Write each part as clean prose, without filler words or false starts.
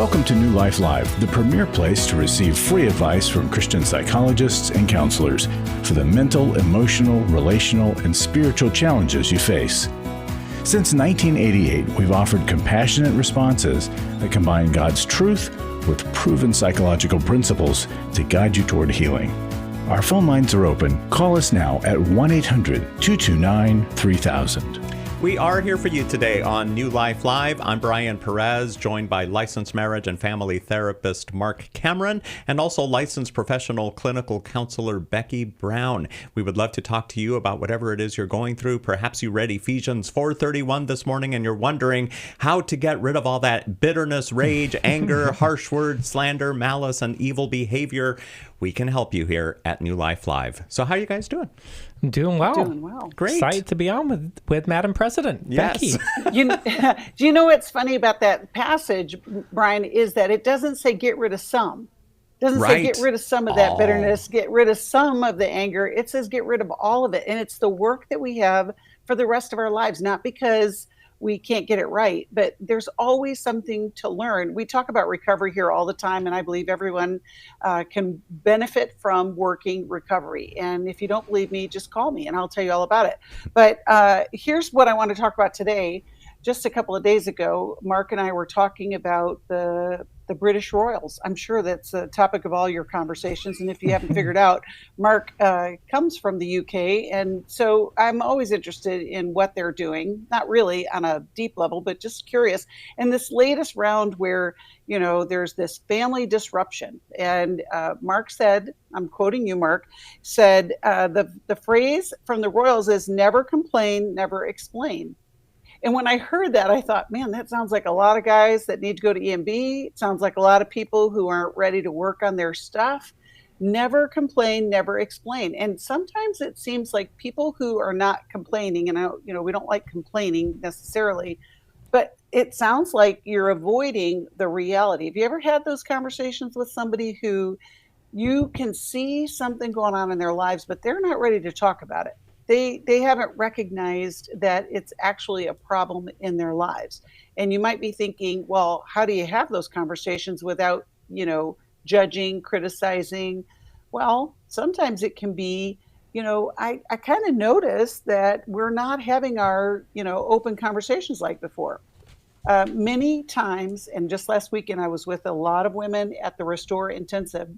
Welcome to New Life Live, the premier place to receive free advice from Christian psychologists and counselors for the mental, emotional, relational, and spiritual challenges you face. Since 1988, we've offered compassionate responses that combine God's truth with proven psychological principles to guide you toward healing. Our phone lines are open. Call us now at 1-800-229-3000. We are here for you today on New Life Live. I'm Brian Perez, joined by licensed marriage and family therapist Marc Cameron, and also licensed professional clinical counselor Becky Brown. We would love to talk to you about whatever it is you're going through. Perhaps you read Ephesians 4:31 this morning and you're wondering how to get rid of all that bitterness, rage, anger, harsh words, slander, malice, and evil behavior. We can help you here at New Life Live. So how are you guys doing? I'm doing well. Doing well. Great. Excited to be on with Madam President, Yes. Becky. Do you know what's funny about that passage, Brian, is that it doesn't say get rid of some. It doesn't say get rid of some of that bitterness, get rid of some of the anger. It says get rid of all of it. And it's the work that we have for the rest of our lives, not because we can't get it right, but there's always something to learn. We talk about recovery here all the time, and I believe everyone can benefit from working recovery. And if you don't believe me, just call me and I'll tell you all about it. But here's what I want to talk about today. Just a couple of days ago, Mark and I were talking about the British royals. I'm sure that's the topic of all your conversations. And if you haven't figured out, Mark comes from the UK. And so I'm always interested in what they're doing, not really on a deep level, but just curious. And this latest round where, you know, there's this family disruption. And Mark said, I'm quoting you, Mark, said the phrase from the royals is never complain, never explain. And when I heard that, I thought, man, that sounds like a lot of guys that need to go to EMB. It sounds like a lot of people who aren't ready to work on their stuff. Never complain, never explain. And sometimes it seems like people who are not complaining, and we don't like complaining necessarily, but it sounds like you're avoiding the reality. Have you ever had those conversations with somebody who you can see something going on in their lives, but they're not ready to talk about it? They haven't recognized that it's actually a problem in their lives. And you might be thinking, well, how do you have those conversations without, judging, criticizing? Well, sometimes it can be, I kind of notice that we're not having our, open conversations like before. Many times, and just last weekend, I was with a lot of women at the Restore Intensive.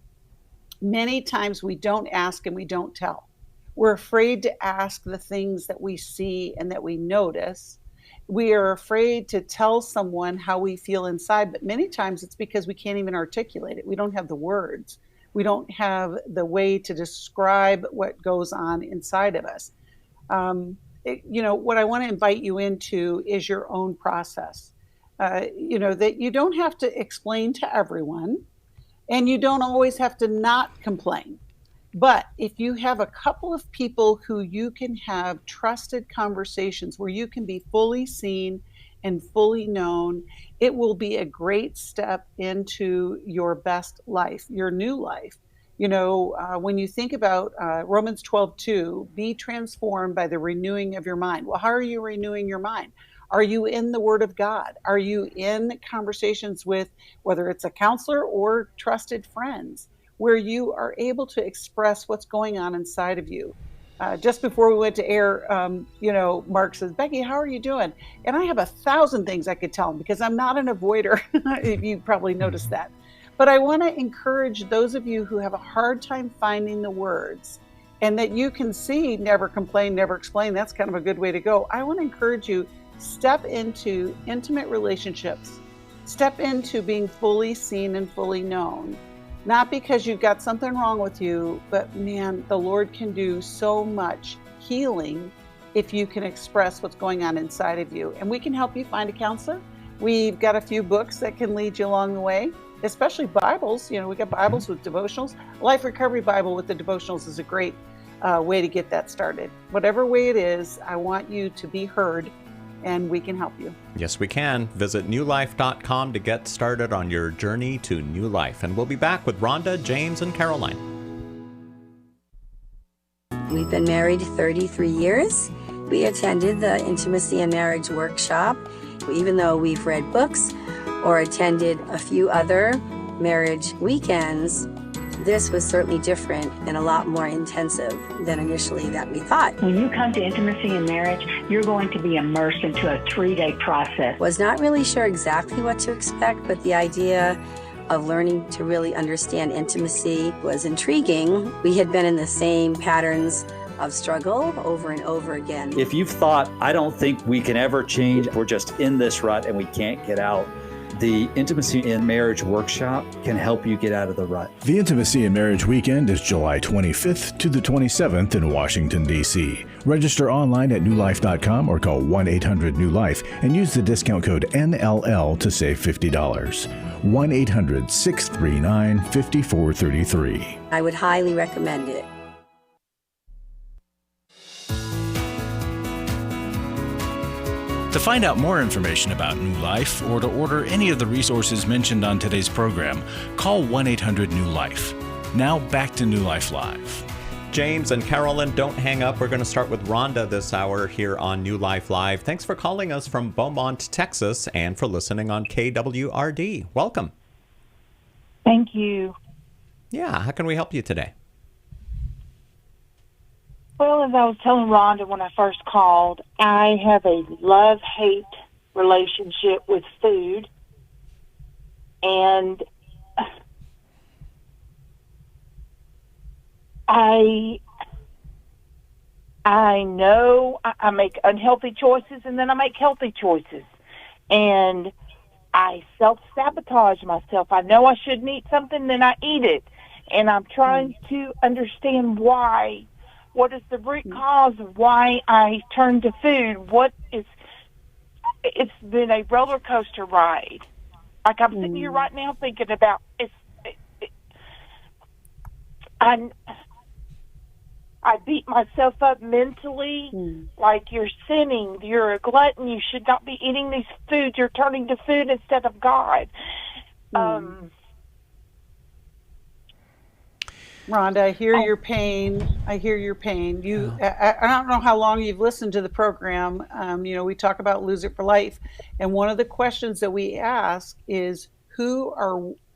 Many times we don't ask and we don't tell. We're afraid to ask the things that we see and that we notice. We are afraid to tell someone how we feel inside, but many times it's because we can't even articulate it. We don't have the words. We don't have the way to describe what goes on inside of us. What I want to invite you into is your own process. That you don't have to explain to everyone, and you don't always have to not complain. But if you have a couple of people who you can have trusted conversations where you can be fully seen and fully known, it will be a great step into your best life, your new life. When you think about Romans 12:2, be transformed by the renewing of your mind. Well, how are you renewing your mind? Are you in the Word of God? Are you in conversations with, whether it's a counselor or trusted friends, where you are able to express what's going on inside of you? Just before we went to air, Mark says, Becky, how are you doing? And I have 1,000 things I could tell him because I'm not an avoider. You probably noticed that. But I want to encourage those of you who have a hard time finding the words and that you can see never complain, never explain. That's kind of a good way to go. I want to encourage you, step into intimate relationships. Step into being fully seen and fully known. Not because you've got something wrong with you, but man, the Lord can do so much healing if you can express what's going on inside of you. And we can help you find a counselor. We've got a few books that can lead you along the way, especially Bibles. We got Bibles with devotionals. Life Recovery Bible with the devotionals is a great way to get that started. Whatever way it is, I want you to be heard, and we can help you. Yes, we can. Visit newlife.com to get started on your journey to new life. And we'll be back with Rhonda, James, and Caroline. We've been married 33 years. We attended the Intimacy and Marriage Workshop. Even though we've read books, or attended a few other marriage weekends, this was certainly different and a lot more intensive than initially that we thought. When you come to intimacy in marriage, you're going to be immersed into a 3-day process. Was not really sure exactly what to expect, but the idea of learning to really understand intimacy was intriguing. We had been in the same patterns of struggle over and over again. If you've thought, I don't think we can ever change, we're just in this rut and we can't get out, the Intimacy in Marriage workshop can help you get out of the rut. The Intimacy in Marriage weekend is July 25th to the 27th in Washington, D.C. Register online at newlife.com or call 1-800-NEW-LIFE and use the discount code NLL to save $50. 1-800-639-5433. I would highly recommend it. To find out more information about New Life or to order any of the resources mentioned on today's program, call 1-800-NEW-LIFE. Now back to New Life Live. James and Carolyn, don't hang up. We're going to start with Rhonda this hour here on New Life Live. Thanks for calling us from Beaumont, Texas, and for listening on KWRD. Welcome. Thank you. Yeah, how can we help you today? Well, as I was telling Rhonda when I first called, I have a love-hate relationship with food. And I know I make unhealthy choices and then I make healthy choices. And I self-sabotage myself. I know I shouldn't eat something, then I eat it. And I'm trying to understand why. What is the root cause of why I turn to food? It's been a roller coaster ride. Like I'm sitting here right now thinking about I beat myself up mentally, like you're sinning, you're a glutton, you should not be eating these foods, you're turning to food instead of God. Rhonda, I hear your pain. I don't know how long you've listened to the program. We talk about Lose It for Life. And one of the questions that we ask is, who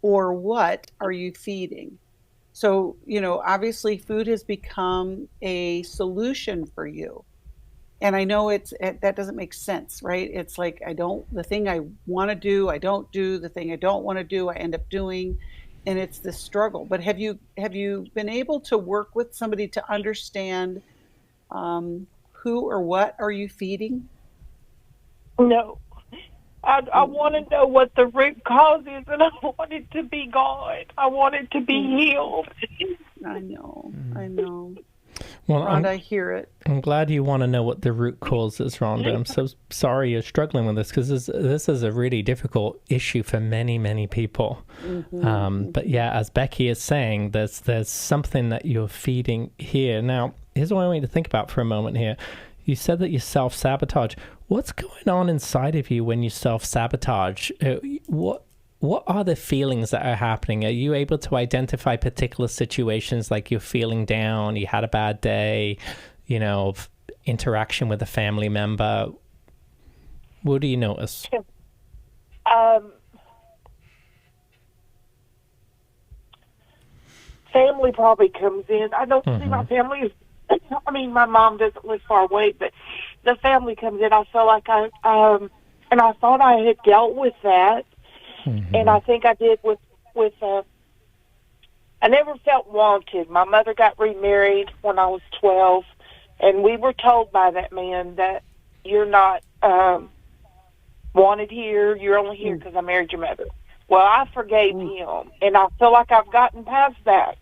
or what are you feeding? So, obviously food has become a solution for you. And I know that doesn't make sense, right? It's like, the thing I want to do, I don't do. The thing I don't want to do, I end up doing. And it's this struggle. But have you been able to work with somebody to understand who or what are you feeding? No. I want to know what the root cause is, and I want it to be God. I want it to be healed. I know. Well, Rhonda, I hear it. I'm glad you want to know what the root cause is, Rhonda. I'm so sorry you're struggling with this, because this is a really difficult issue for many, many people. But yeah, as Becky is saying, there's something that you're feeding here. Now, here's what I want you to think about for a moment here. You said that you self-sabotage. What's going on inside of you when you self-sabotage? What are the feelings that are happening? Are you able to identify particular situations, like you're feeling down, you had a bad day, interaction with a family member? What do you notice? Family probably comes in. I don't see my family. My mom doesn't live far away, but the family comes in. I feel like and I thought I had dealt with that. And I think I did with I never felt wanted. My mother got remarried when I was 12, and we were told by that man that you're not wanted here. You're only here because I married your mother. Well, I forgave him, and I feel like I've gotten past that.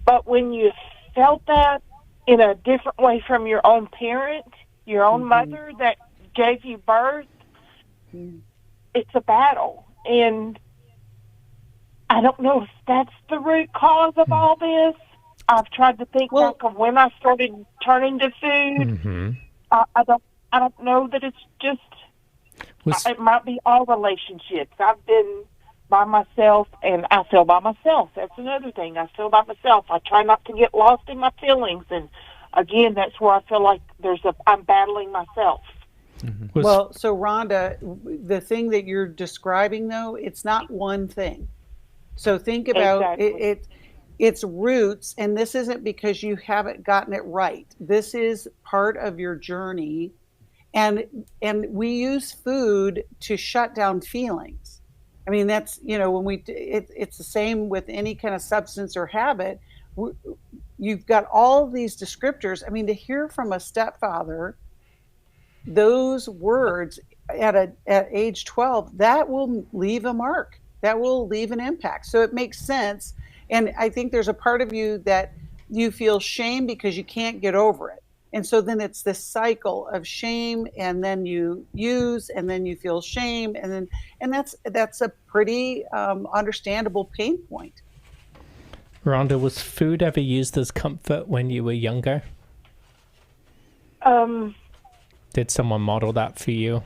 But when you felt that in a different way from your own parent, your own mother that gave you birth, it's a battle. And I don't know if that's the root cause of all this. I've tried to think back of when I started turning to food. I don't know that it's just, it might be all relationships. I've been by myself, and I feel by myself. That's another thing. I feel by myself. I try not to get lost in my feelings. And again, that's where I feel like I'm battling myself. Well, so Rhonda, the thing that you're describing, though, it's not one thing. So think about its roots, and this isn't because you haven't gotten it right. This is part of your journey, and we use food to shut down feelings. I mean, that's, when it's the same with any kind of substance or habit. You've got all these descriptors. I mean, to hear from a stepfather those words at age 12, that will leave a mark. That will leave an impact. So it makes sense. And I think there's a part of you that you feel shame because you can't get over it. And so then it's this cycle of shame, and then you use, and then you feel shame, and that's a pretty understandable pain point. Rhonda, was food ever used as comfort when you were younger? Did someone model that for you?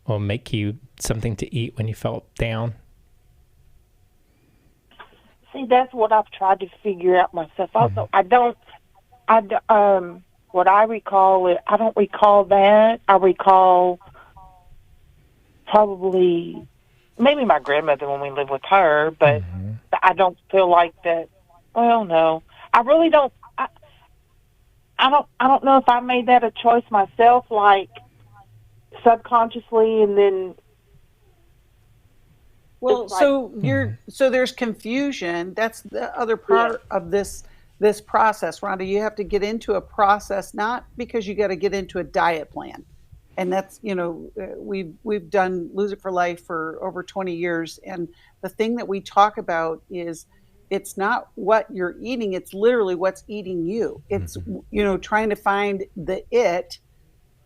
Or make you something to eat when you felt down? See, that's what I've tried to figure out myself. Also, what I recall, I don't recall that. I recall probably maybe my grandmother when we lived with her, but I don't feel like that. Well, no, I really don't. I don't know if I made that a choice myself, like subconsciously, and then. Well, so there's confusion. That's the other part of this process, Rhonda. You have to get into a process, not because you got to get into a diet plan. And that's, we've done Lose It for Life for over 20 years. And the thing that we talk about is it's not what you're eating. It's literally what's eating you. It's, trying to find the it.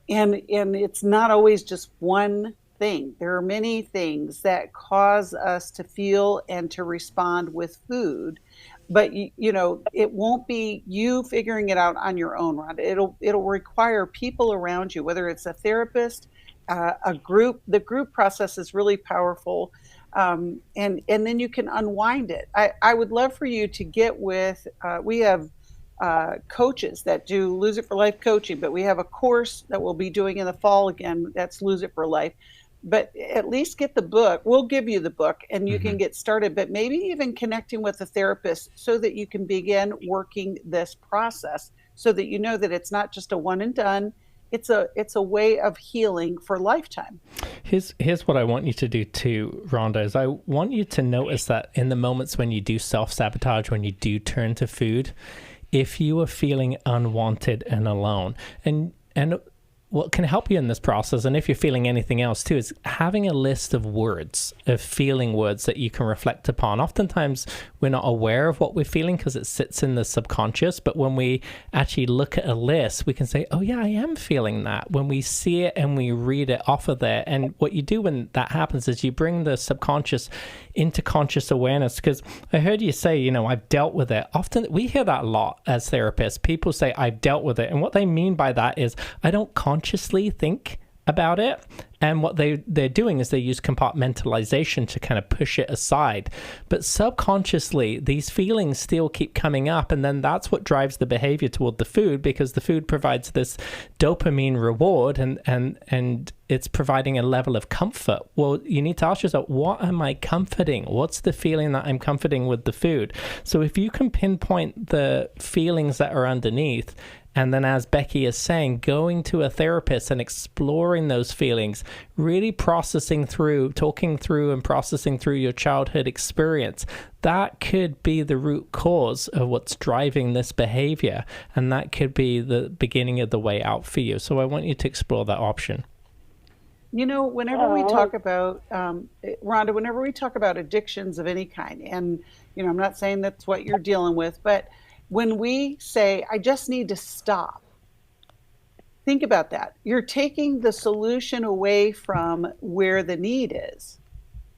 And it's not always just one thing. There are many things that cause us to feel and to respond with food. But, it won't be you figuring it out on your own, Rhonda. It'll require people around you, whether it's a therapist, a group. The group process is really powerful. And then you can unwind it. I would love for you to get with, we have coaches that do Lose It for Life coaching, but we have a course that we'll be doing in the fall again. That's Lose It for Life. But at least get the book. We'll give you the book and you can get started, but maybe even connecting with a therapist so that you can begin working this process so that you know that it's not just a one and done. It's a way of healing for a lifetime. Here's what I want you to do too, Rhonda, is I want you to notice that in the moments when you do self-sabotage, when you do turn to food, if you are feeling unwanted and alone, and what can help you in this process, and if you're feeling anything else too, is having a list of words, of feeling words that you can reflect upon. Oftentimes we're not aware of what we're feeling because it sits in the subconscious, but when we actually look at a list, we can say, oh yeah, I am feeling that. When we see it and we read it off of there, and what you do when that happens is you bring the subconscious into conscious awareness. Because I heard you say, I've dealt with it. Often we hear that a lot as therapists. People say, I've dealt with it. And what they mean by that is, I don't consciously think about it. And what they're doing is they use compartmentalization to kind of push it aside. But subconsciously, these feelings still keep coming up. And then that's what drives the behavior toward the food, because the food provides this dopamine reward and it's providing a level of comfort. Well, you need to ask yourself, what am I comforting? What's the feeling that I'm comforting with the food? So if you can pinpoint the feelings that are underneath, and then, as Becky is saying, going to a therapist and exploring those feelings, really talking through and processing through your childhood experience, that could be the root cause of what's driving this behavior. And that could be the beginning of the way out for you. So I want you to explore that option. Whenever we talk about, Rhonda, whenever we talk about addictions of any kind, and, I'm not saying that's what you're dealing with, but when we say, I just need to stop, think about that. You're taking the solution away from where the need is.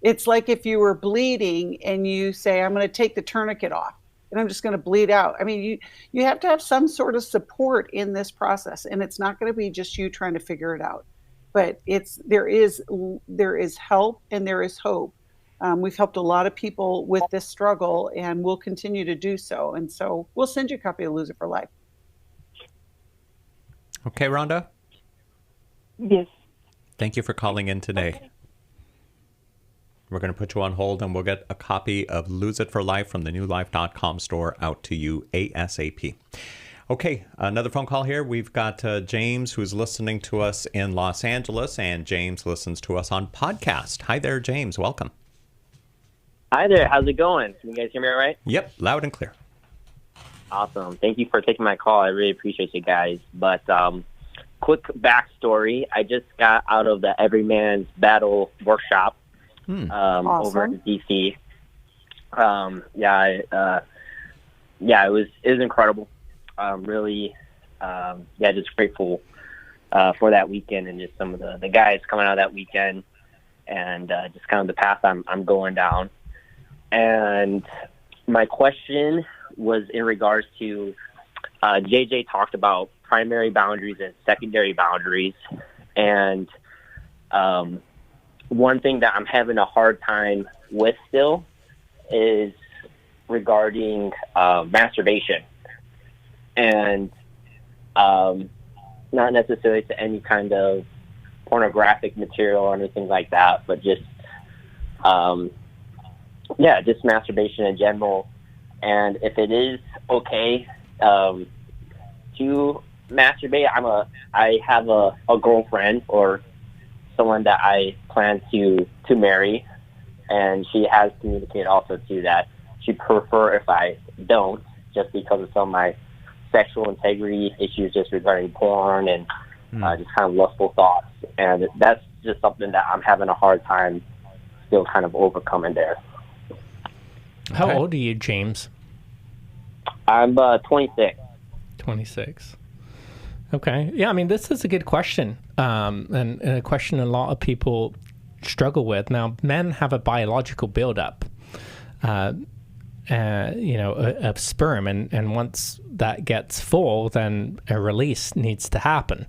It's like if you were bleeding and you say, I'm going to take the tourniquet off and I'm just going to bleed out. I mean, you have to have some sort of support in this process, and it's not going to be just you trying to figure it out. But there is help and there is hope. We've helped a lot of people with this struggle, and we'll continue to do so. And so we'll send you a copy of Lose It for Life. Okay, Rhonda? Yes. Thank you for calling in today. Okay. We're going to put you on hold, and we'll get a copy of Lose It for Life from the newlife.com store out to you ASAP. Okay, another phone call here. We've got James, who's listening to us in Los Angeles, and James listens to us on podcast. Hi there, James. Welcome. Hi there. How's it going? Can you guys hear me all right? Yep, loud and clear. Awesome. Thank you for taking my call. I really appreciate you guys. But quick backstory. I just got out of the Every Man's Battle workshop Awesome. over in D.C. It was incredible. Really, just grateful for that weekend and just some of the guys coming out that weekend and just kind of the path I'm going down. And my question was in regards to JJ talked about primary boundaries and secondary boundaries. And one thing that I'm having a hard time with still is regarding masturbation. And not necessarily to any kind of pornographic material or anything like that, but just just masturbation in general. And if it is okay to masturbate, I have a girlfriend or someone that I plan to marry, and she has communicated also too that she prefer if I don't, just because of some of my sexual integrity issues just regarding porn and just kind of lustful thoughts. And that's just something that I'm having a hard time still kind of overcoming there. How old are you, James? I'm 26. 26. Okay. Yeah, I mean, this is a good question, and a question a lot of people struggle with. Now, men have a biological buildup, of sperm, and once that gets full, then a release needs to happen.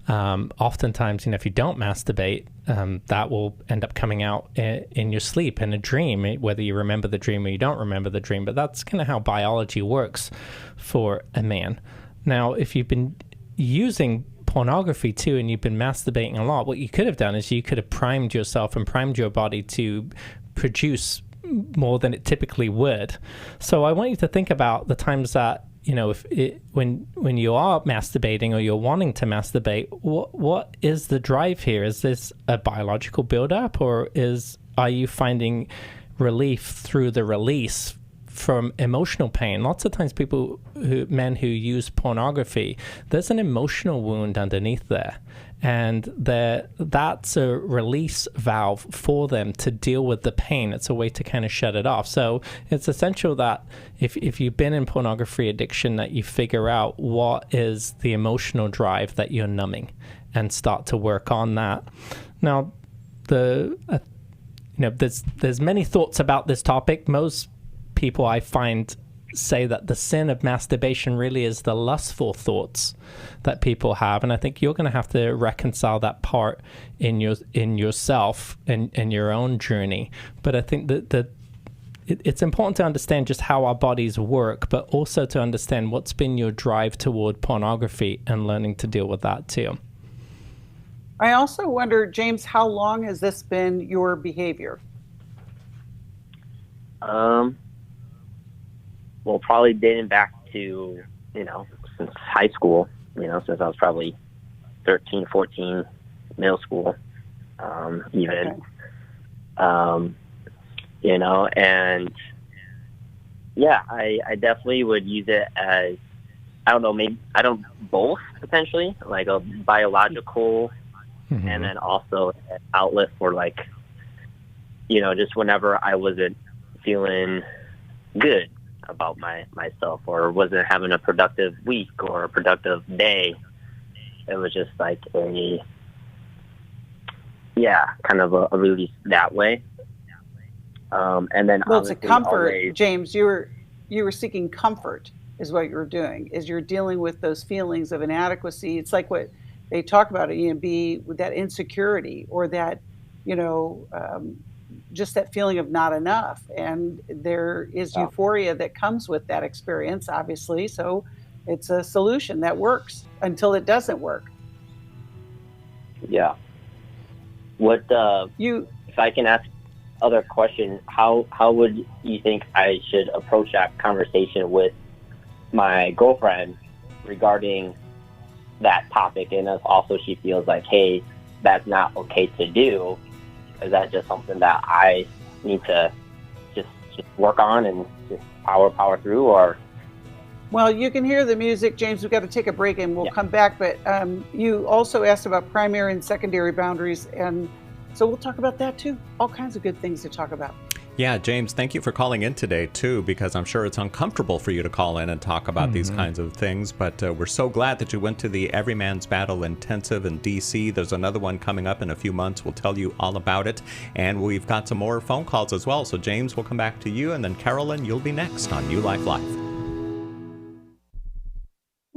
Oftentimes, if you don't masturbate, that will end up coming out in your sleep, in a dream, whether you remember the dream or you don't remember the dream. But that's kind of how biology works for a man. Now, if you've been using pornography too, and you've been masturbating a lot, what you could have done is you could have primed yourself and primed your body to produce more than it typically would. So I want you to think about the times that, when you are masturbating or you're wanting to masturbate, what is the drive here? Is this a biological buildup, or are you finding relief through the release from emotional pain? Lots of times men who use pornography, there's an emotional wound underneath there. And that's a release valve for them to deal with the pain. It's a way to kind of shut it off. So it's essential that if you've been in pornography addiction, that you figure out what is the emotional drive that you're numbing and start to work on that. Now, there's many thoughts about this topic. Most people I find say that the sin of masturbation really is the lustful thoughts that people have, and I think you're going to have to reconcile that part in yourself and your own journey. But I think that it's important to understand just how our bodies work, but also to understand what's been your drive toward pornography and learning to deal with that too. I also wonder, James, how long has this been your behavior? Well, probably dating back to, since high school, since I was probably 13, 14, middle school, even. Okay. And yeah, I definitely would use it as, both potentially, like a biological and then also an outlet for just whenever I wasn't feeling good about myself or wasn't having a productive week or a productive day. It was just like kind of a release that way. And then it's a comfort, James. You were seeking comfort is what you're doing, is you're dealing with those feelings of inadequacy. It's like what they talk about, be with that insecurity or that, just that feeling of not enough. And there is euphoria that comes with that experience, obviously. So it's a solution that works until it doesn't work. Yeah. What if I can ask other question, how would you think I should approach that conversation with my girlfriend regarding that topic, and if also she feels like, hey, that's not okay to do? Is that just something that I need to just work on and just power through? Or well, you can hear the music, James. We've got to take a break and we'll come back, but you also asked about primary and secondary boundaries, and so we'll talk about that too. All kinds of good things to talk about. Yeah, James, thank you for calling in today, too, because I'm sure it's uncomfortable for you to call in and talk about these kinds of things. But we're so glad that you went to the Every Man's Battle Intensive in D.C. There's another one coming up in a few months. We'll tell you all about it. And we've got some more phone calls as well. So, James, we'll come back to you. And then, Carolyn, you'll be next on New Life Live.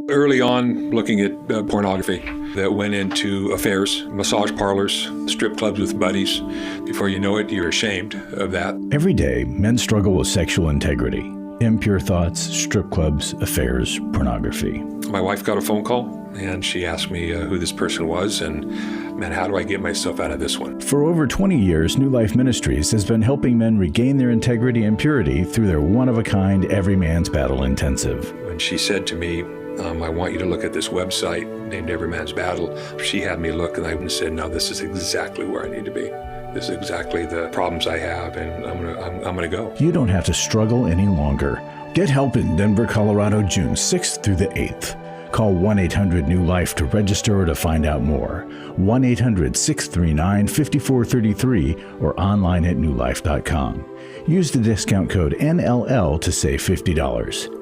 Early on, looking at pornography that went into affairs, massage parlors, strip clubs with buddies. Before you know it, you're ashamed of that. Every day, men struggle with sexual integrity, impure thoughts, strip clubs, affairs, pornography. My wife got a phone call, and she asked me who this person was, and man, how do I get myself out of this one? For over 20 years, New Life Ministries has been helping men regain their integrity and purity through their one-of-a-kind Every Man's Battle Intensive. When she said to me, I want you to look at this website named Every Man's Battle, she had me look, and I said, no, this is exactly where I need to be. This is exactly the problems I have, and I'm gonna go. You don't have to struggle any longer. Get help in Denver, Colorado, June 6th through the 8th. Call 1-800-NEW-LIFE to register or to find out more. 1-800-639-5433 or online at newlife.com. Use the discount code NLL to save $50.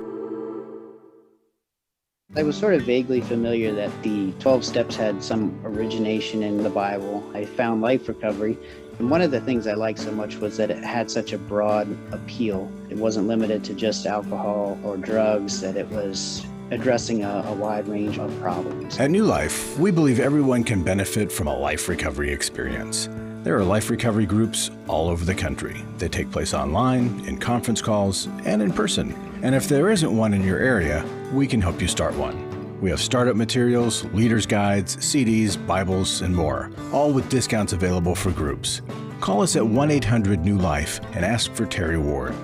I was sort of vaguely familiar that the 12 steps had some origination in the Bible. I found Life Recovery, and one of the things I liked so much was that it had such a broad appeal. It wasn't limited to just alcohol or drugs, that it was addressing a wide range of problems. At New Life, we believe everyone can benefit from a life recovery experience. There are life recovery groups all over the country. They take place online, in conference calls, and in person. And if there isn't one in your area, we can help you start one. We have startup materials, leaders' guides, CDs, Bibles, and more, all with discounts available for groups. Call us at 1-800-NEW-LIFE and ask for Terry Ward.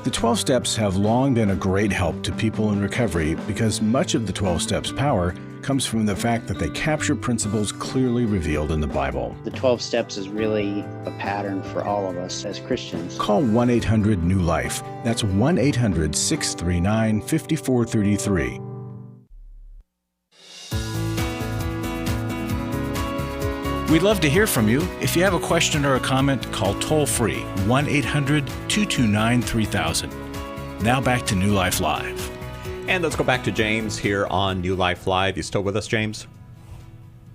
The 12 Steps have long been a great help to people in recovery because much of the 12 Steps' power comes from the fact that they capture principles clearly revealed in the Bible. The 12 Steps is really a pattern for all of us as Christians. Call 1-800-NEW-LIFE. That's 1-800-639-5433. We'd love to hear from you. If you have a question or a comment, call toll-free 1-800-229-3000. Now back to New Life Live. And let's go back to James here on New Life Live. You still with us, James?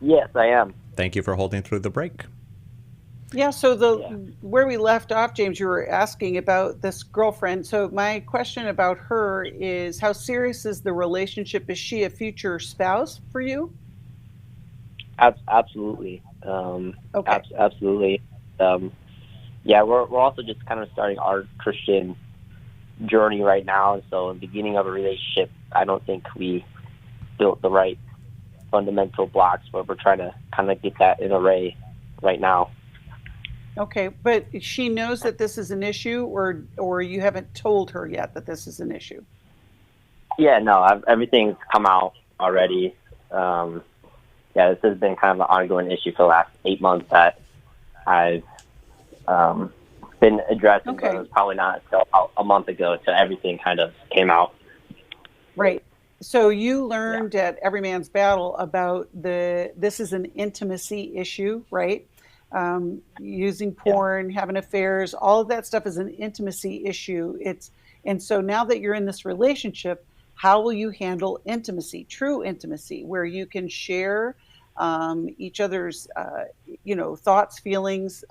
Yes, I am. Thank you for holding through the break. Yeah, so where we left off, James, you were asking about this girlfriend. So my question about her is, how serious is the relationship? Is she a future spouse for you? Absolutely. Okay. Absolutely. Yeah, we're also just kind of starting our Christian journey right now, and so in the beginning of a relationship, I don't think we built the right fundamental blocks, but we're trying to kind of get that in array right now. Okay, but she knows that this is an issue, or you haven't told her yet that this is an issue? Yeah, no, everything's come out already. Yeah, this has been kind of an ongoing issue for the last 8 months that I've been addressing, but it was probably not until about a month ago until everything kind of came out. Right. So you learned at Every Man's Battle about this is an intimacy issue, right? Using porn, having affairs, all of that stuff is an intimacy issue. And so now that you're in this relationship, how will you handle intimacy, true intimacy, where you can share each other's, thoughts, feelings,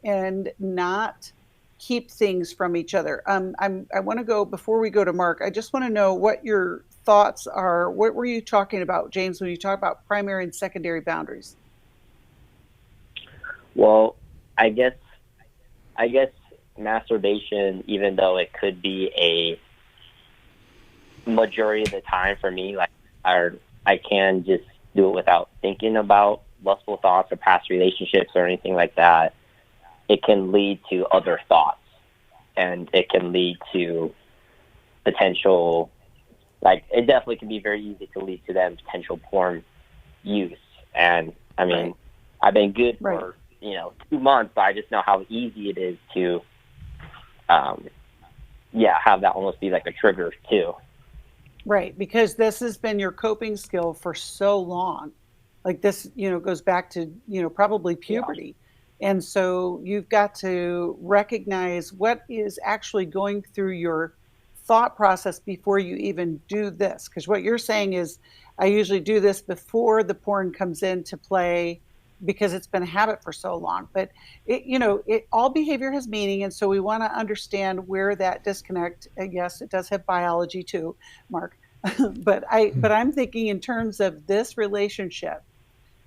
and not keep things from each other. I want to go, before we go to Mark, I just want to know what your thoughts are. What were you talking about, James, when you talk about primary and secondary boundaries? Well, I guess masturbation, even though it could be a majority of the time for me, like I can just do it without thinking about lustful thoughts or past relationships or anything like that, it can lead to other thoughts, and it can lead to potential, like, it definitely can be very easy to lead to that potential porn use. And I mean, I've been good for 2 months, but I just know how easy it is to have that almost be like a trigger too. Right, because this has been your coping skill for so long. Like this, goes back to, probably puberty. Yeah. And so you've got to recognize what is actually going through your thought process before you even do this. Because what you're saying is, I usually do this before the porn comes into play because it's been a habit for so long. But all behavior has meaning, and so we want to understand where that disconnect. Yes, it does have biology too, Mark. but I'm thinking in terms of this relationship.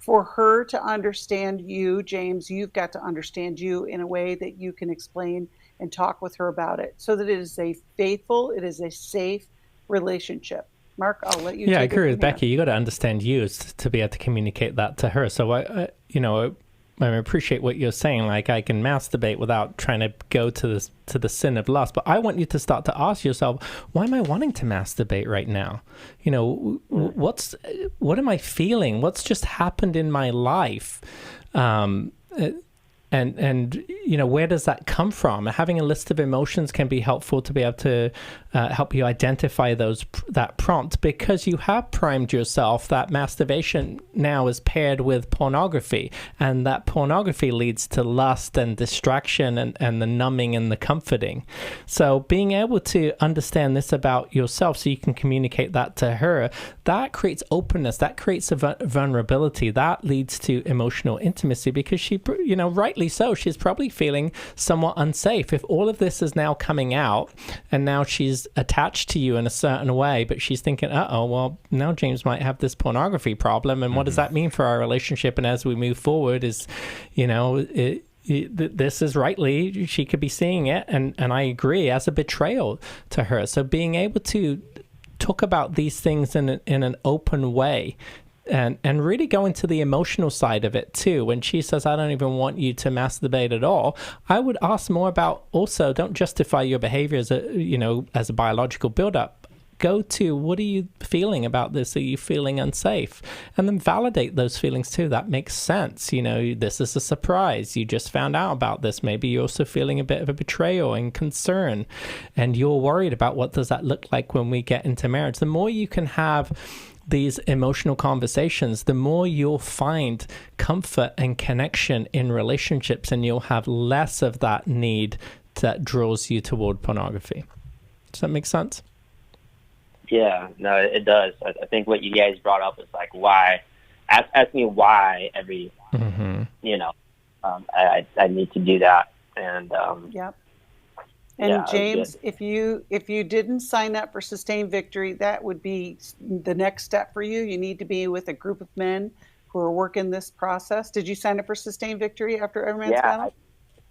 For her to understand you, James, you've got to understand you in a way that you can explain and talk with her about it, so that it is a faithful, it is a safe relationship. Mark, I'll let you. Yeah, I agree with Becky. You got to understand you to be able to communicate that to her. So I appreciate what you're saying. Like, I can masturbate without trying to go to the sin of lust. But I want you to start to ask yourself, why am I wanting to masturbate right now? What am I feeling? What's just happened in my life? And where does that come from? Having a list of emotions can be helpful to be able to help you identify that prompt, because you have primed yourself that masturbation now is paired with pornography, and that pornography leads to lust and distraction and the numbing and the comforting. So being able to understand this about yourself so you can communicate that to her, that creates openness, that creates a vulnerability, that leads to emotional intimacy, because she, rightly so, she's probably feeling somewhat unsafe. If all of this is now coming out and now she's attached to you in a certain way, but she's thinking, well, now James might have this pornography problem, and what does that mean for our relationship? And as we move forward, is, this is rightly, she could be seeing it, and I agree, as a betrayal to her. So being able to talk about these things in an open way, and really go into the emotional side of it too. When she says, I don't even want you to masturbate at all, I would ask more about, also, don't justify your behavior as a biological buildup. Go to, what are you feeling about this? Are you feeling unsafe? And then validate those feelings too. That makes sense. This is a surprise. You just found out about this. Maybe you're also feeling a bit of a betrayal and concern, and you're worried about what does that look like when we get into marriage. The more you can have these emotional conversations, the more you'll find comfort and connection in relationships, and you'll have less of that need that draws you toward pornography. Does that make sense? Yeah, no, it does. I think what you guys brought up is like, why, ask me why every, I need to do that. And, yep. And James, if you didn't sign up for Sustained Victory, that would be the next step for you. You need to be with a group of men who are working this process. Did you sign up for Sustained Victory after Every Man's Battle?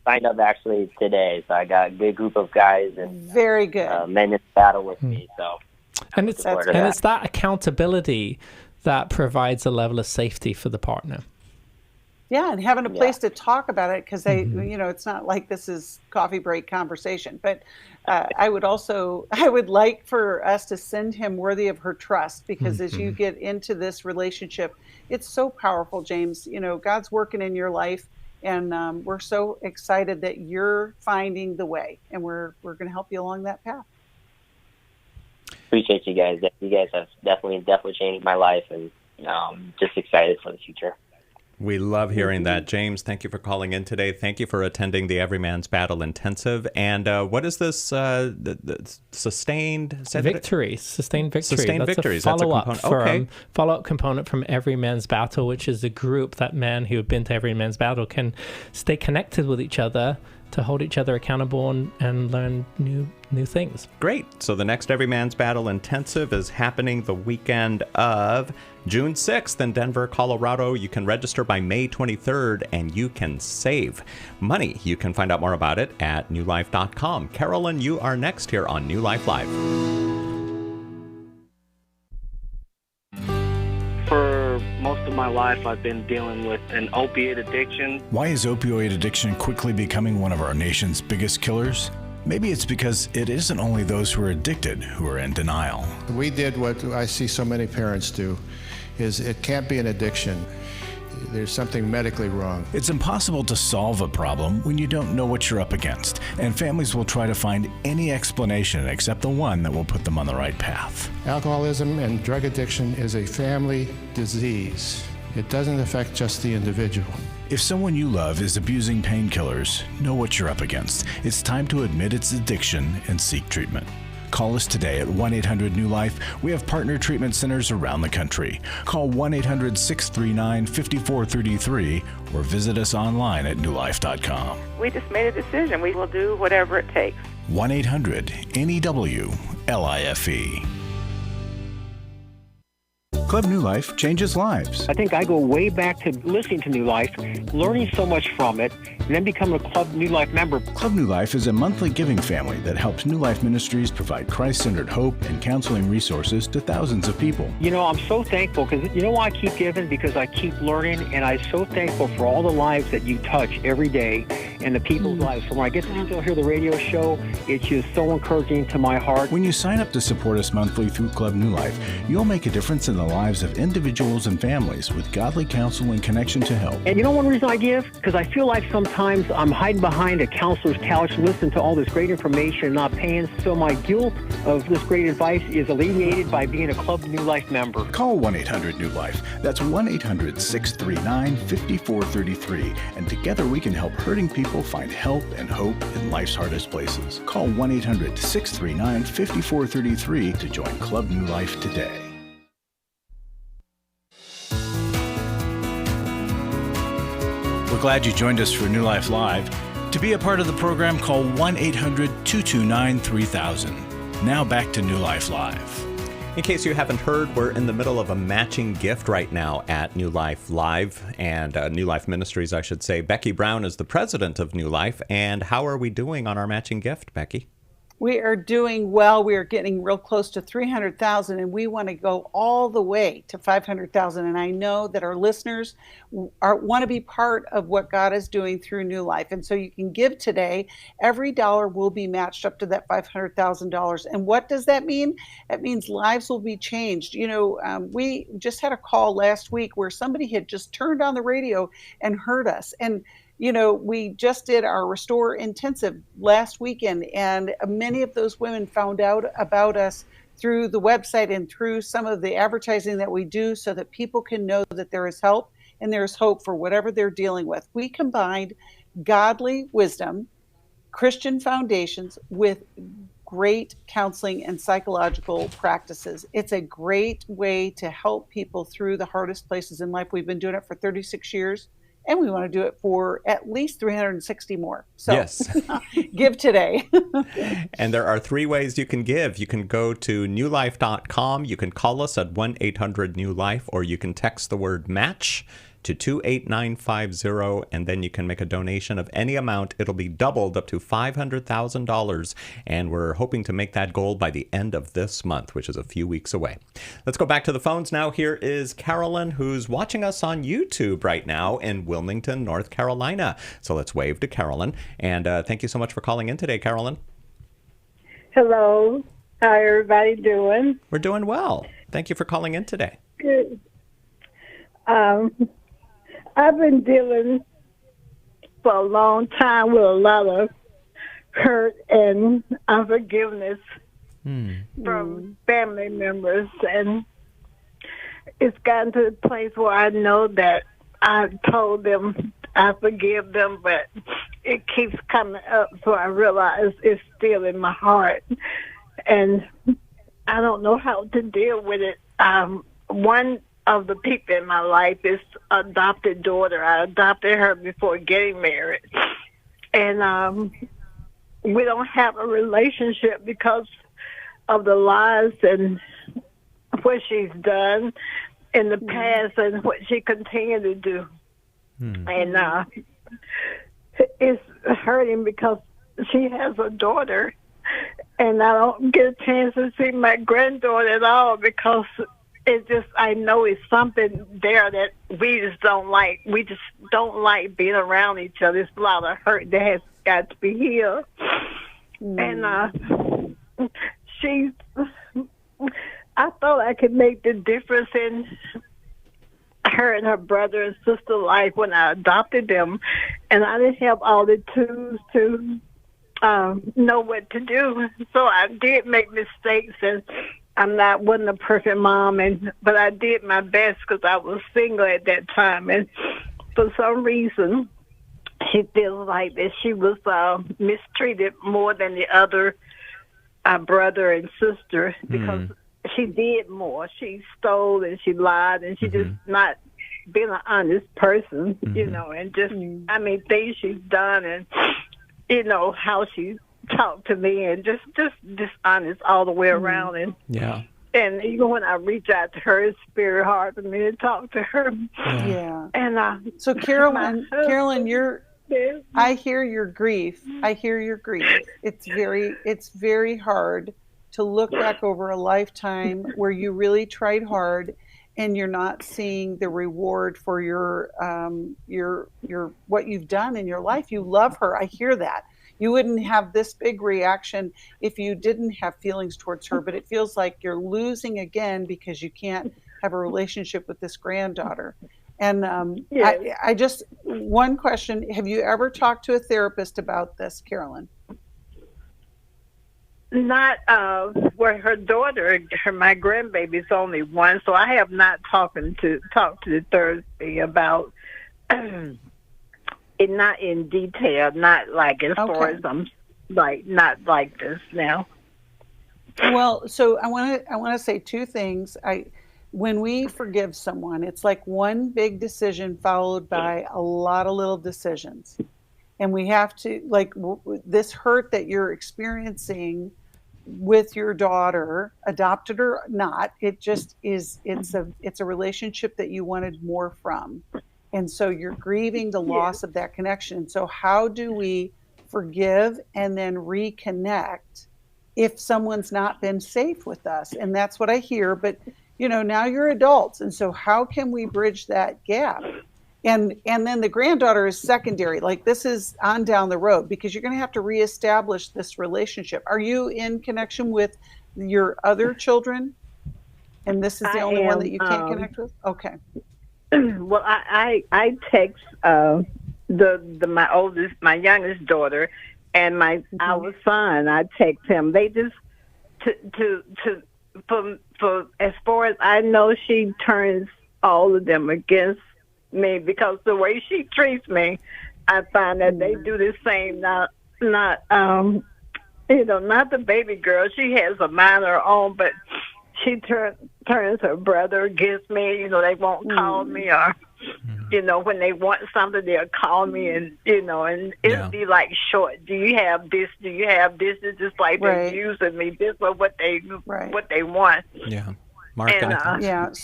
I signed up actually today, so I got a good group of guys and very good men in battle with me. So, and it's that accountability that provides a level of safety for the partner. Yeah, and having a place to talk about it, because it's not like this is coffee break conversation. But I would like for us to send him Worthy of Her Trust, because as you get into this relationship, it's so powerful, James. God's working in your life, and we're so excited that you're finding the way, and we're going to help you along that path. Appreciate you guys. You guys have definitely changed my life, and just excited for the future. We love hearing that. James, thank you for calling in today. Thank you for attending the Every Man's Battle Intensive. And what is this? The Sustained Victory. Sustained Victory. Sustained Victories. That's a component. Okay. Follow-up component from Every Man's Battle, which is a group that men who have been to Every Man's Battle can stay connected with each other to hold each other accountable and learn new things. Great. So the next Every Man's Battle Intensive is happening the weekend of June 6th in Denver, Colorado. You can register by May 23rd, and you can save money. You can find out more about it at newlife.com. Carolyn, you are next here on New Life Live. For For most of my life, I've been dealing with an opiate addiction. Why is opioid addiction quickly becoming one of our nation's biggest killers? Maybe it's because it isn't only those who are addicted who are in denial. We did what I see so many parents do, is it can't be an addiction. There's something medically wrong. It's impossible to solve a problem when you don't know what you're up against, and families will try to find any explanation except the one that will put them on the right path. Alcoholism and drug addiction is a family disease. It doesn't affect just the individual. If someone you love is abusing painkillers, know what you're up against. It's time to admit its addiction and seek treatment. Call us today at 1-800-NEW-LIFE. We have partner treatment centers around the country. Call 1-800-639-5433 or visit us online at newlife.com. We just made a decision. We will do whatever it takes. 1-800-NEW-LIFE. Club New Life changes lives. I think I go way back to listening to New Life, learning so much from it, and then becoming a Club New Life member. Club New Life is a monthly giving family that helps New Life Ministries provide Christ-centered hope and counseling resources to thousands of people. You know, I'm so thankful because you know why I keep giving? Because I keep learning, and I'm so thankful for all the lives that you touch every day and the people's lives. So when I get to still hear the radio show, it's just so encouraging to my heart. When you sign up to support us monthly through Club New Life, you'll make a difference in the lives of individuals and families with godly counsel and connection to help. And you know one reason I give? Because I feel like sometimes I'm hiding behind a counselor's couch listening to all this great information and not paying, so my guilt of this great advice is alleviated by being a Club New Life member. Call 1-800-NEW-LIFE. That's 1-800-639-5433. And together we can help hurting people find help and hope in life's hardest places. Call 1-800-639-5433 to join Club New Life today. We're glad you joined us for New Life Live. To be a part of the program, call 1-800-229-3000. Now back to New Life Live. In case you haven't heard, we're in the middle of a matching gift right now at New Life Live and New Life Ministries, I should say. Becky Brown is the president of New Life. And how are we doing on our matching gift, Becky? We are doing well. We are getting real close to 300,000, and we want to go all the way to 500,000. And I know that our listeners want to be part of what God is doing through New Life. And so you can give today. Every dollar will be matched up to that $500,000. And what does that mean? It means lives will be changed. You know, we just had a call last week where somebody had just turned on the radio and heard us. And you know, we just did our Restore Intensive last weekend, and many of those women found out about us through the website and through some of the advertising that we do so that people can know that there is help and there is hope for whatever they're dealing with. We combined godly wisdom, Christian foundations with great counseling and psychological practices. It's a great way to help people through the hardest places in life. We've been doing it for 36 years. And we want to do it for at least 360 more. So yes. Give today. And there are 3 ways you can give. You can go to newlife.com. You can call us at 1-800-NEW-LIFE, or you can text the word match to 28950, and then you can make a donation of any amount. It'll be doubled up to $500,000, and we're hoping to make that goal by the end of this month, which is a few weeks away. Let's go back to the phones now. Here is Carolyn, who's watching us on YouTube right now in Wilmington, North Carolina. So let's wave to Carolyn, and thank you so much for calling in today, Carolyn. Hello. How everybody doing? We're doing well. Thank you for calling in today. Good. I've been dealing for a long time with a lot of hurt and unforgiveness from family members, and it's gotten to the place where I know that I've told them I forgive them, but it keeps coming up, so I realize it's still in my heart, and I don't know how to deal with it. One of the people in my life is adopted daughter. I adopted her before getting married. And we don't have a relationship because of the lies and what she's done in the past and what she continued to do. And it's hurting because she has a daughter, and I don't get a chance to see my granddaughter at all because it's just, I know it's something there that we just don't like. We just don't like being around each other. It's a lot of hurt that has got to be healed. And I thought I could make the difference in her and her brother and sister life when I adopted them. And I didn't have all the tools to know what to do. So I did make mistakes, and wasn't a perfect mom, but I did my best because I was single at that time. And for some reason, she feels like that she was mistreated more than the other brother and sister because she did more. She stole and she lied, and she just not being an honest person, you know, and just, things she's done, and, you know, how she talked to me, and just dishonest all the way around. And and even when I reach out to her, it's very hard for me to talk to her. And so Carolyn, I hear your grief. It's very hard to look back over a lifetime where you really tried hard and you're not seeing the reward for your what you've done in your life. You love her. I hear that. You wouldn't have this big reaction if you didn't have feelings towards her, but it feels like you're losing again because you can't have a relationship with this granddaughter. And I just, one question, have you ever talked to a therapist about this, Carolyn? Not where her daughter, my grandbaby's only one, so I have not talked to the therapy about it, not in detail, not like as far as I'm like not like this now. Well, so I want to say two things. When we forgive someone, it's like one big decision followed by a lot of little decisions. And we have to, like, this hurt that you're experiencing with your daughter, adopted or not, it just is, it's a relationship that you wanted more from. And so you're grieving the loss of that connection. So how do we forgive and then reconnect if someone's not been safe with us? And that's what I hear. But you know, now you're adults. And so how can we bridge that gap? And then the granddaughter is secondary. Like, this is on down the road because you're going to have to reestablish this relationship. Are you in connection with your other children? And this is the only one that you can't connect with? Okay. Well, I text my youngest daughter and our son. I text him. They just for as far as I know, she turns all of them against me because the way she treats me, I find that they do the same. Not the baby girl. She has a mind of her own, but she turns her brother against me. You know, they won't call me, or you know, when they want something, they'll call me, and you know, and it'll be like short. Do you have this? Do you have this? It's just like they're using me. This is what they want. Yeah, Mark. And,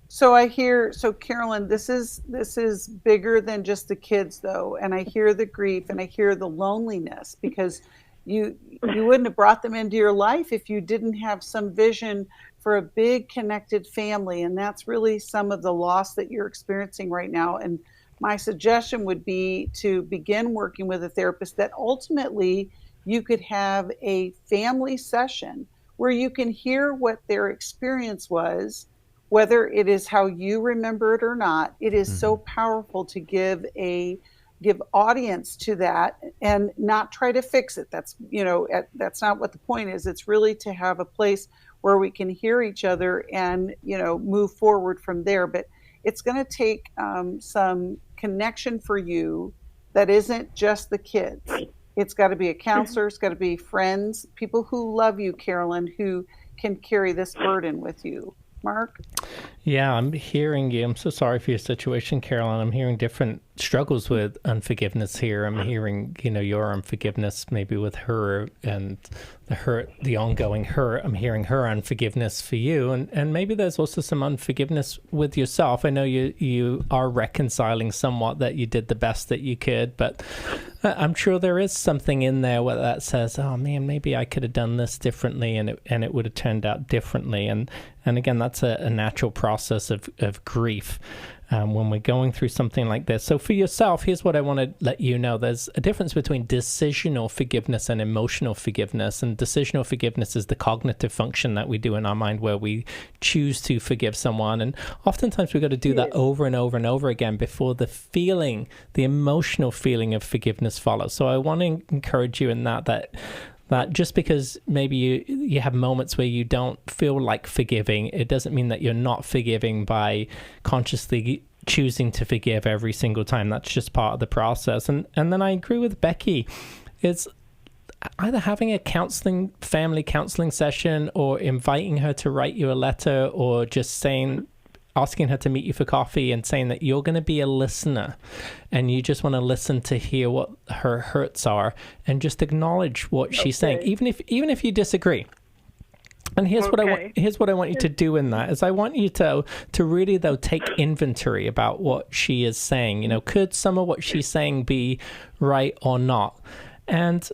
So I hear. So Carolyn, this is bigger than just the kids, though, and I hear the grief and I hear the loneliness because you wouldn't have brought them into your life if you didn't have some vision for a big connected family. And that's really some of the loss that you're experiencing right now. And my suggestion would be to begin working with a therapist that ultimately you could have a family session where you can hear what their experience was, whether it is how you remember it or not. It is so powerful to give audience to that and not try to fix it. That's not what the point is. It's really to have a place where we can hear each other and, move forward from there. But it's going to take some connection for you that isn't just the kids. It's got to be a counselor. It's got to be friends, people who love you, Carolyn, who can carry this burden with you. Mark? Yeah, I'm hearing you. I'm so sorry for your situation, Carolyn. I'm hearing different struggles with unforgiveness here. I'm hearing, your unforgiveness maybe with her and the hurt, the ongoing hurt. I'm hearing her unforgiveness for you. And maybe there's also some unforgiveness with yourself. I know you are reconciling somewhat that you did the best that you could, but I'm sure there is something in there where that says, oh man, maybe I could have done this differently and it would have turned out differently. And again, that's a natural process of grief. When we're going through something like this. So for yourself, here's what I want to let you know. There's a difference between decisional forgiveness and emotional forgiveness. And decisional forgiveness is the cognitive function that we do in our mind where we choose to forgive someone. And oftentimes we've got to do that over and over and over again before the emotional feeling of forgiveness follows. So I want to encourage you in that just because maybe you have moments where you don't feel like forgiving, it doesn't mean that you're not forgiving by consciously choosing to forgive every single time. That's just part of the process. And then I agree with Becky. It's either having a family counseling session or inviting her to write you a letter or just asking her to meet you for coffee and saying that you're going to be a listener and you just want to listen to hear what her hurts are and just acknowledge what she's saying, even if you disagree. And here's what I want you to do in that is I want you to really though take inventory about what she is saying. Could some of what she's saying be right or not? And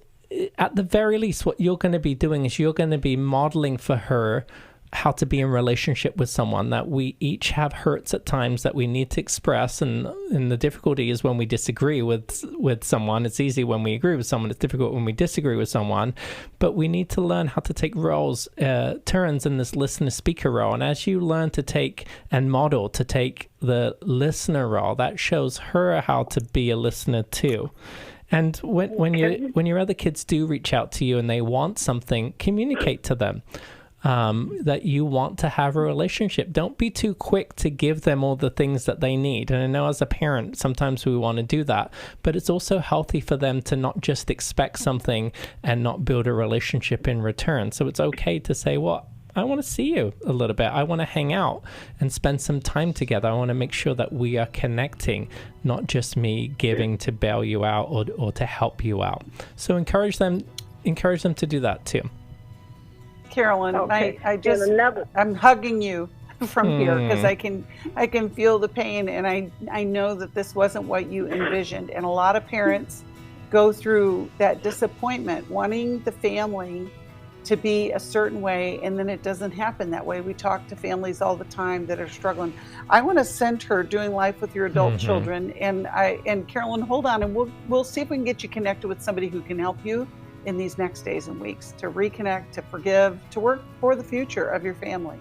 at the very least, what you're going to be doing is you're going to be modeling for her how to be in relationship with someone, that we each have hurts at times that we need to express. And the difficulty is when we disagree with someone. It's easy when we agree with someone. It's difficult when we disagree with someone. But we need to learn how to take turns in this listener-speaker role. And as you learn to take and model to take the listener role, that shows her how to be a listener too. And when your other kids do reach out to you and they want something, communicate to them. That you want to have a relationship. Don't be too quick to give them all the things that they need. And I know as a parent, sometimes we want to do that, but it's also healthy for them to not just expect something and not build a relationship in return. So it's okay to say, I want to see you a little bit. I want to hang out and spend some time together. I want to make sure that we are connecting, not just me giving to bail you out or to help you out. So encourage them to do that too. Carolyn, I'm hugging you from here because I can feel the pain, and I know that this wasn't what you envisioned. And a lot of parents go through that disappointment, wanting the family to be a certain way, and then it doesn't happen that way. We talk to families all the time that are struggling. I want to send her Doing Life with Your Adult Children, and Carolyn, hold on, and we'll see if we can get you connected with somebody who can help you in these next days and weeks to reconnect, to forgive, to work for the future of your family.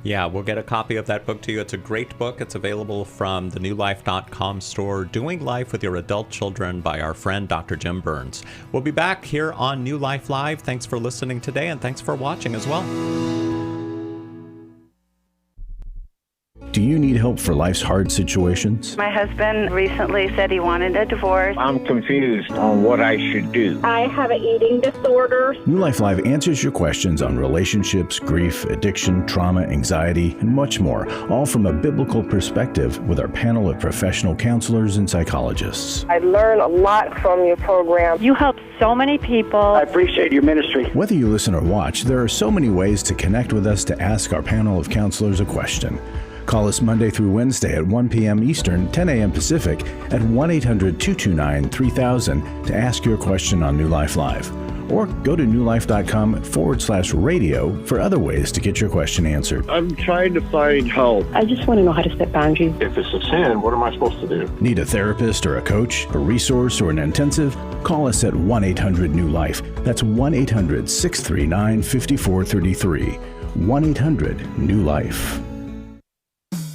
Yeah, we'll get a copy of that book to you. It's a great book. It's available from the newlife.com store, Doing Life with Your Adult Children by our friend Dr. Jim Burns. We'll be back here on New Life Live. Thanks for listening today, and thanks for watching as well. Do you need help for life's hard situations? My husband recently said he wanted a divorce. I'm confused on what I should do. I have an eating disorder. New Life Live answers your questions on relationships, grief, addiction, trauma, anxiety, and much more, all from a biblical perspective with our panel of professional counselors and psychologists. I learn a lot from your program. You help so many people. I appreciate your ministry. Whether you listen or watch, there are so many ways to connect with us to ask our panel of counselors a question. Call us Monday through Wednesday at 1 p.m. Eastern, 10 a.m. Pacific at 1-800-229-3000 to ask your question on New Life Live. Or go to newlife.com/radio for other ways to get your question answered. I'm trying to find help. I just want to know how to set boundaries. If it's a sin, what am I supposed to do? Need a therapist or a coach, a resource, or an intensive? Call us at 1-800-NEW-LIFE. That's 1-800-639-5433. 1-800-NEW-LIFE.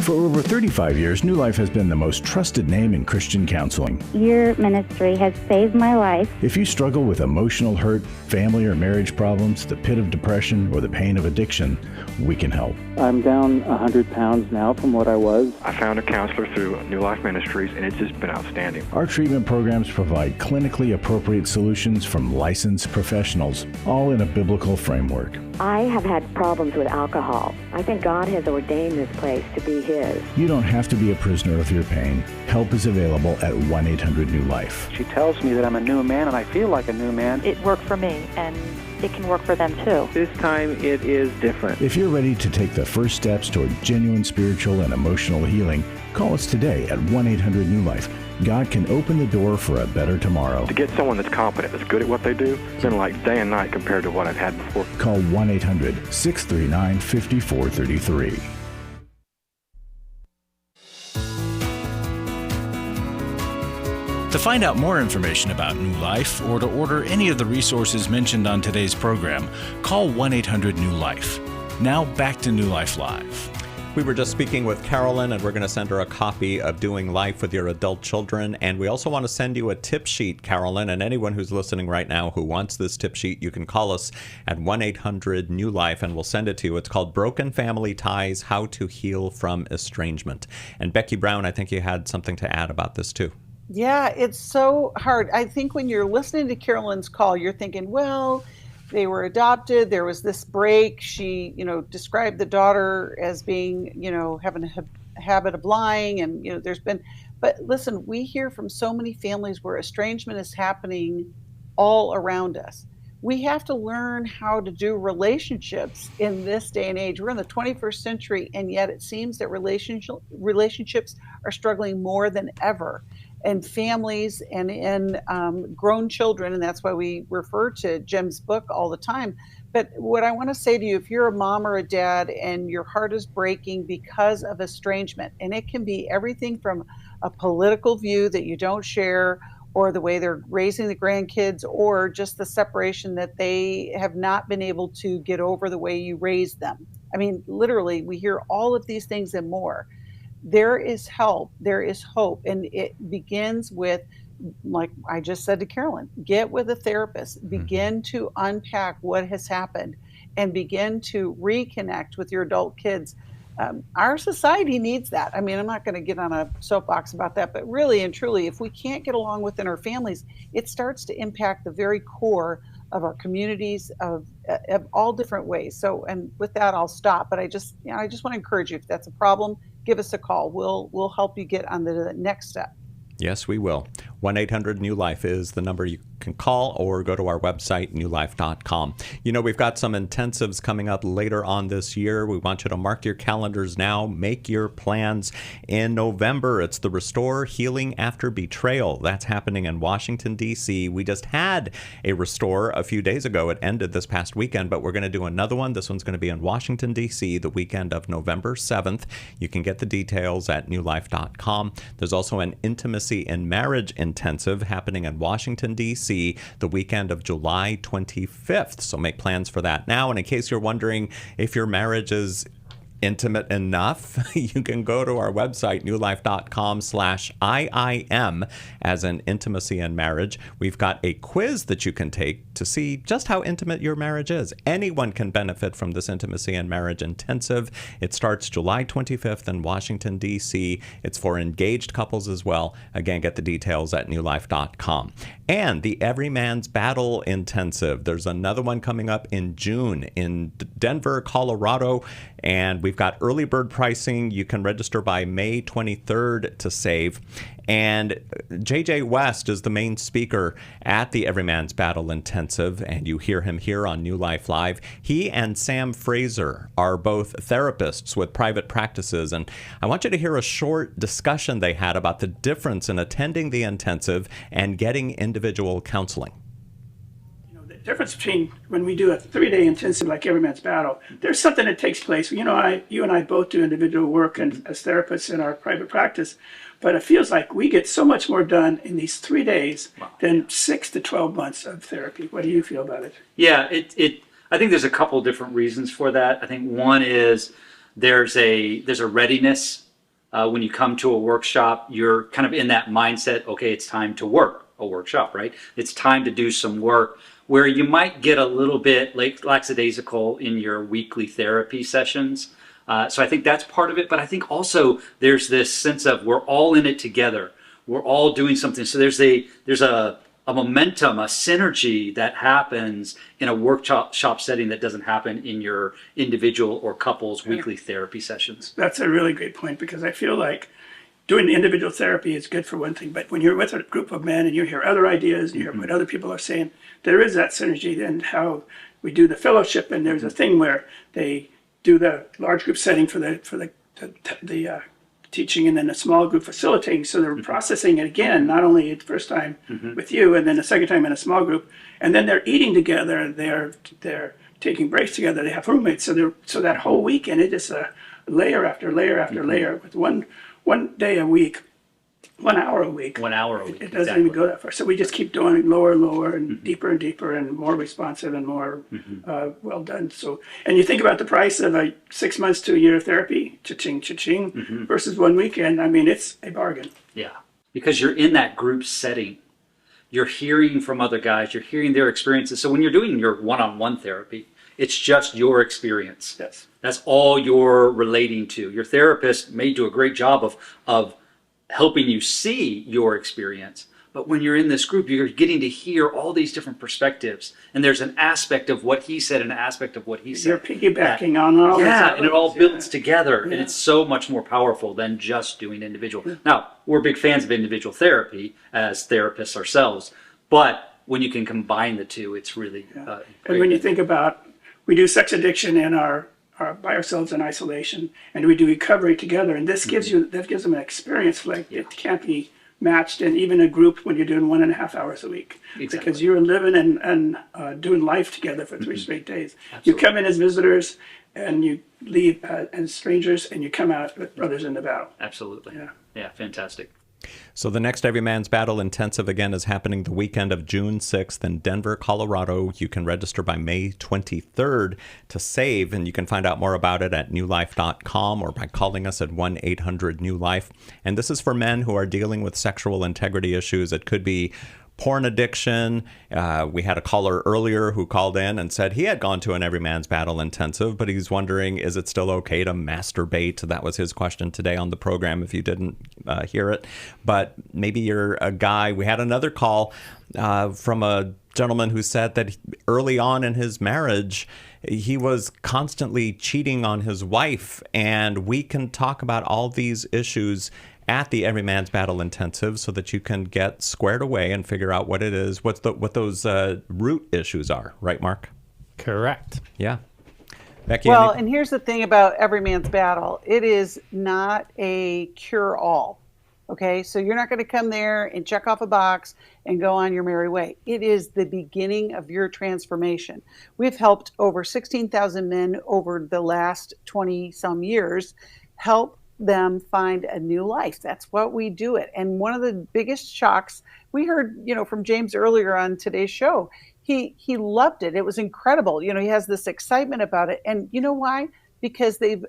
For over 35 years, New Life has been the most trusted name in Christian counseling. Your ministry has saved my life. If you struggle with emotional hurt, family or marriage problems, the pit of depression, or the pain of addiction, we can help. I'm down 100 pounds now from what I was. I found a counselor through New Life Ministries, and it's just been outstanding. Our treatment programs provide clinically appropriate solutions from licensed professionals, all in a biblical framework. I have had problems with alcohol. I think God has ordained this place to be His. You don't have to be a prisoner of your pain. Help is available at 1-800-NEW-LIFE. She tells me that I'm a new man, and I feel like a new man. It worked for me, and it can work for them too. This time it is different. If you're ready to take the first steps toward genuine spiritual and emotional healing, call us today at 1-800-NEW-LIFE. God can open the door for a better tomorrow. To get someone that's competent, that's good at what they do, it's been like day and night compared to what I've had before. Call 1-800-639-5433. To find out more information about New Life or to order any of the resources mentioned on today's program, call 1-800-NEW-LIFE. Now back to New Life Live. We were just speaking with Carolyn, and we're going to send her a copy of Doing Life with Your Adult Children. And we also want to send you a tip sheet, Carolyn. And anyone who's listening right now who wants this tip sheet, you can call us at 1-800-NEW-LIFE, and we'll send it to you. It's called Broken Family Ties, How to Heal from Estrangement. And Becky Brown, I think you had something to add about this too. Yeah, it's so hard. I think when you're listening to Carolyn's call, you're thinking, well, they were adopted. There was this break. She, described the daughter as being, having a habit of lying. And, but listen, we hear from so many families where estrangement is happening all around us. We have to learn how to do relationships in this day and age. We're in the 21st century, and yet it seems that relationships are struggling more than ever. And families and in grown children, and that's why we refer to Jim's book all the time. But what I want to say to you, if you're a mom or a dad and your heart is breaking because of estrangement, and it can be everything from a political view that you don't share, or the way they're raising the grandkids, or just the separation that they have not been able to get over the way you raised them. I mean, literally, we hear all of these things and more. There is help, there is hope, and it begins with, like I just said to Carolyn, get with a therapist, begin to unpack what has happened, and begin to reconnect with your adult kids. Our society needs that. I mean, I'm not going to get on a soapbox about that, but really and truly, if we can't get along within our families, it starts to impact the very core of our communities of all different ways. So, and with that, I'll stop. But I just want to encourage you, if that's a problem, give us a call. We'll help you get on the next step. Yes, we will. 1-800-NEW-LIFE is the number you can call, or go to our website, newlife.com. We've got some intensives coming up later on this year. We want you to mark your calendars now. Make your plans. In November, it's the Restore Healing After Betrayal. That's happening in Washington, D.C. We just had a Restore a few days ago. It ended this past weekend, but we're going to do another one. This one's going to be in Washington, D.C. the weekend of November 7th. You can get the details at newlife.com. There's also an Intimacy and Marriage Intensive happening in Washington, D.C. the weekend of July 25th. So make plans for that now. And in case you're wondering if your marriage is intimate enough, you can go to our website, newlife.com/IIM, as in intimacy and marriage. We've got a quiz that you can take to see just how intimate your marriage is. Anyone can benefit from this Intimacy and Marriage Intensive. It starts July 25th in Washington, D.C. It's for engaged couples as well. Again, get the details at newlife.com. And the Every Man's Battle Intensive. There's another one coming up in June in Denver, Colorado. And we've got early bird pricing. You can register by May 23rd to save. And JJ West is the main speaker at the Every Man's Battle Intensive, and you hear him here on New Life Live. He and Sam Fraser are both therapists with private practices, and I want you to hear a short discussion they had about the difference in attending the intensive and getting individual counseling. The difference between when we do a 3-day intensive like Every Man's Battle, there's something that takes place. You and I both do individual work and as therapists in our private practice, but it feels like we get so much more done in these 3 days than 6 to 12 months of therapy. What do you feel about it? Yeah, I think there's a couple different reasons for that. I think one is there's a readiness. When you come to a workshop, you're kind of in that mindset, okay, it's time to work a workshop, right? It's time to do some work, where you might get a little bit lackadaisical in your weekly therapy sessions. So I think that's part of it. But I think also there's this sense of we're all in it together. We're all doing something. So there's a momentum, a synergy that happens in a workshop setting that doesn't happen in your individual or couples weekly therapy sessions. That's a really great point, because I feel like doing individual therapy is good for one thing, but when you're with a group of men and you hear other ideas and you hear what other people are saying, there is that synergy. Then how we do the fellowship, and there's a thing where they do the large group setting for the teaching, and then a small group facilitating. So they're processing it again, not only the first time with you, and then the second time in a small group, and then they're eating together. They're taking breaks together. They have roommates. So that whole weekend, it is a layer after layer after layer with one day a week, 1 hour a week. 1 hour a week. It doesn't even go that far. So we just keep doing it lower and lower and deeper and more responsive and more well done. So, and you think about the price of 6 months to a year of therapy, cha-ching, cha-ching, versus 1 weekend. I mean, it's a bargain. Yeah, because you're in that group setting. You're hearing from other guys. You're hearing their experiences. So when you're doing your one-on-one therapy, it's just your experience. Yes. That's all you're relating to. Your therapist may do a great job of helping you see your experience. But when you're in this group, you're getting to hear all these different perspectives. And there's an aspect of what he said and an aspect of what he said. You're piggybacking on all this. Yeah, and it all builds together. And it's so much more powerful than just doing individual. Now, we're big fans of individual therapy as therapists ourselves. But when you can combine the two, it's really great. And when you think about, we do sex addiction and our by ourselves in isolation, and we do recovery together, and this gives them an experience like it can't be matched in even a group when you're doing 1.5 hours a week. Exactly. Because you're living and doing life together for 3 straight days. Absolutely. You come in as visitors and you leave as strangers, and you come out with brothers in the battle. Absolutely. Yeah, fantastic. So the next Every Man's Battle Intensive, again, is happening the weekend of June 6th in Denver, Colorado. You can register by May 23rd to save, and you can find out more about it at newlife.com or by calling us at 1-800-NEW-LIFE. And this is for men who are dealing with sexual integrity issues. It could be porn addiction. We had a caller earlier who called in and said he had gone to an Every Man's Battle intensive, but he's wondering, is it still okay to masturbate? That was his question today on the program, if you didn't hear it. But maybe you're a guy. We had another call from a gentleman who said that early on in his marriage, he was constantly cheating on his wife. And we can talk about all these issues at the Every Man's Battle Intensive so that you can get squared away and figure out what it is, what those root issues are. Right, Mark? Correct. Yeah. Becky? Well, and here's the thing about Every Man's Battle. It is not a cure-all. Okay? So you're not going to come there and check off a box and go on your merry way. It is the beginning of your transformation. We've helped over 16,000 men over the last 20-some years help them find a new life. That's what we do it. And one of the biggest shocks we heard, from James earlier on today's show, he loved it. It was incredible. He has this excitement about it. And you know why? Because they've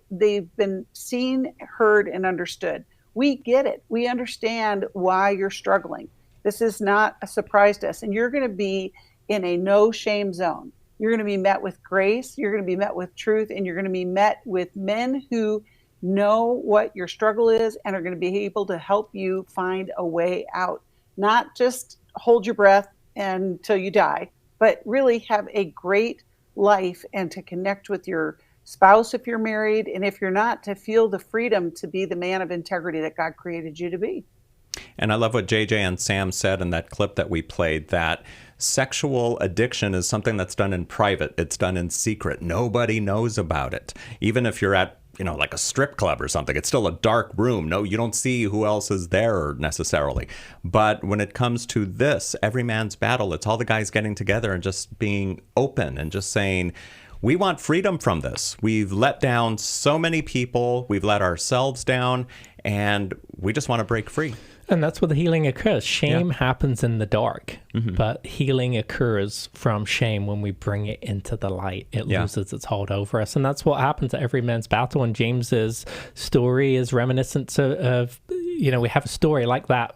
been seen, heard, and understood. We get it. We understand why you're struggling. This is not a surprise to us. And you're going to be in a no shame zone. You're going to be met with grace. You're going to be met with truth. And you're going to be met with men who know what your struggle is and are going to be able to help you find a way out. Not just hold your breath until you die, but really have a great life and to connect with your spouse if you're married, and if you're not, to feel the freedom to be the man of integrity that God created you to be. And I love what JJ and Sam said in that clip that we played, that sexual addiction is something that's done in private. It's done in secret. Nobody knows about it. Even if you're at like a strip club or something, it's still a dark room. No, you don't see who else is there necessarily. But when it comes to this, Every Man's Battle, it's all the guys getting together and just being open and just saying, we want freedom from this. We've let down so many people. We've let ourselves down, and we just want to break free. And that's where the healing occurs. Shame happens in the dark, but healing occurs from shame when we bring it into the light. It loses its hold over us. And that's what happens at Every Man's Battle. And James's story is reminiscent of we have a story like that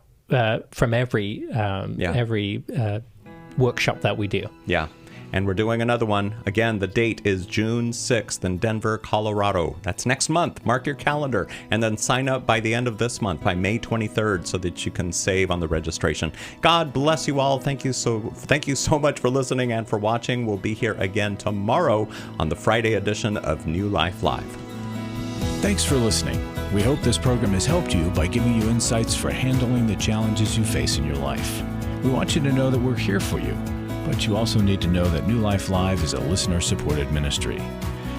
from every workshop that we do. Yeah. And we're doing another one. Again, the date is June 6th in Denver, Colorado. That's next month. Mark your calendar. And then sign up by the end of this month, by May 23rd, so that you can save on the registration. God bless you all. Thank you so much for listening and for watching. We'll be here again tomorrow on the Friday edition of New Life Live. Thanks for listening. We hope this program has helped you by giving you insights for handling the challenges you face in your life. We want you to know that we're here for you, but you also need to know that New Life Live is a listener-supported ministry.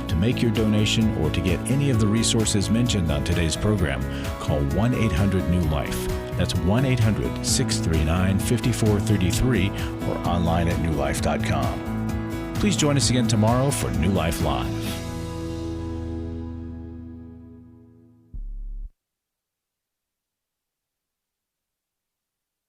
To make your donation or to get any of the resources mentioned on today's program, call 1-800-NEW-LIFE. That's 1-800-639-5433 or online at newlife.com. Please join us again tomorrow for New Life Live.